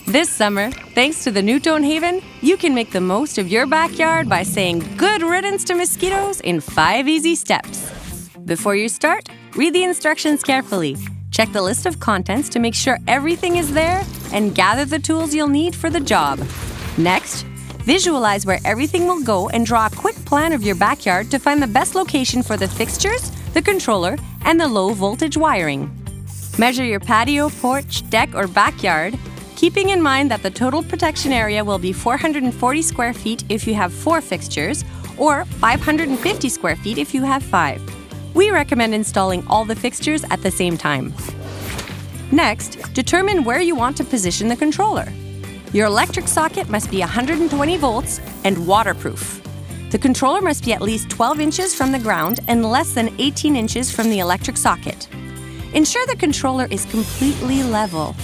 This summer, thanks to the new Tonehaven, you can make the most of your backyard by saying good riddance to mosquitoes in 5 easy steps. Before you start, read the instructions carefully. Check the list of contents to make sure everything is there and gather the tools you'll need for the job. Next, visualize where everything will go and draw a quick plan of your backyard to find the best location for the fixtures, the controller, and the low-voltage wiring. Measure your patio, porch, deck, or backyard, keeping in mind that the total protection area will be 440 square feet if you have 4 fixtures, or 550 square feet if you have 5. We recommend installing all the fixtures at the same time. Next, determine where you want to position the controller. Your electric socket must be 120 volts and waterproof. The controller must be at least 12 inches from the ground and less than 18 inches from the electric socket. Ensure the controller is completely level.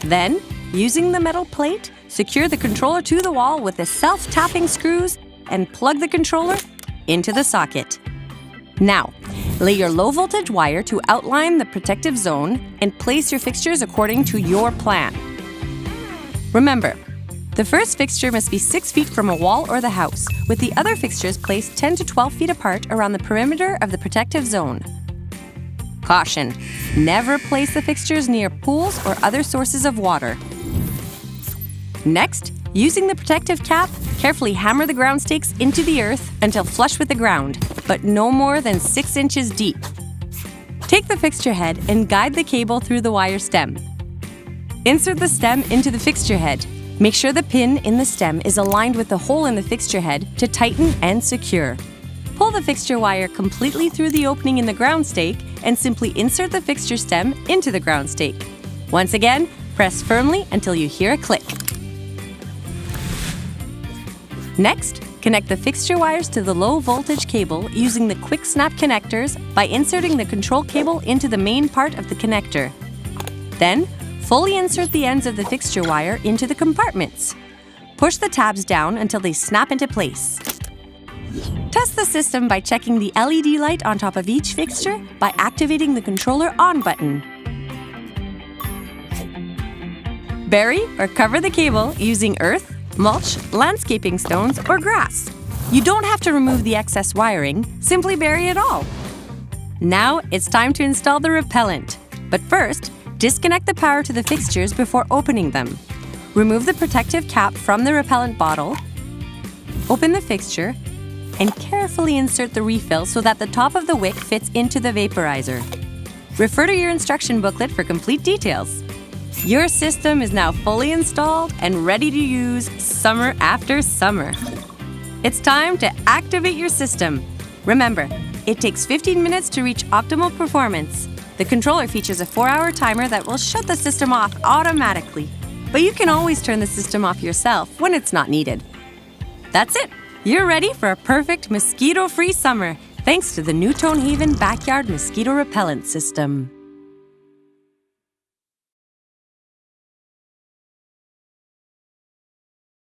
Then, using the metal plate, secure the controller to the wall with the self-tapping screws and plug the controller into the socket. Now, lay your low-voltage wire to outline the protective zone and place your fixtures according to your plan. Remember, the first fixture must be 6 feet from a wall or the house, with the other fixtures placed 10 to 12 feet apart around the perimeter of the protective zone. Caution: never place the fixtures near pools or other sources of water. Next, using the protective cap, carefully hammer the ground stakes into the earth until flush with the ground, but no more than 6 inches deep. Take the fixture head and guide the cable through the wire stem. Insert the stem into the fixture head. Make sure the pin in the stem is aligned with the hole in the fixture head to tighten and secure. Pull the fixture wire completely through the opening in the ground stake and simply insert the fixture stem into the ground stake. Once again, press firmly until you hear a click. Next, connect the fixture wires to the low-voltage cable using the quick snap connectors by inserting the control cable into the main part of the connector. Then, fully insert the ends of the fixture wire into the compartments. Push the tabs down until they snap into place. Test the system by checking the LED light on top of each fixture by activating the controller on button. Bury or cover the cable using earth, mulch, landscaping stones, or grass. You don't have to remove the excess wiring, simply bury it all. Now it's time to install the repellent. But first, disconnect the power to the fixtures before opening them. Remove the protective cap from the repellent bottle, open the fixture, and carefully insert the refill so that the top of the wick fits into the vaporizer. Refer to your instruction booklet for complete details. Your system is now fully installed and ready to use summer after summer. It's time to activate your system. Remember, it takes 15 minutes to reach optimal performance. The controller features a 4-hour timer that will shut the system off automatically. But you can always turn the system off yourself when it's not needed. That's it! You're ready for a perfect mosquito-free summer, thanks to the new Tonehaven Backyard Mosquito Repellent System.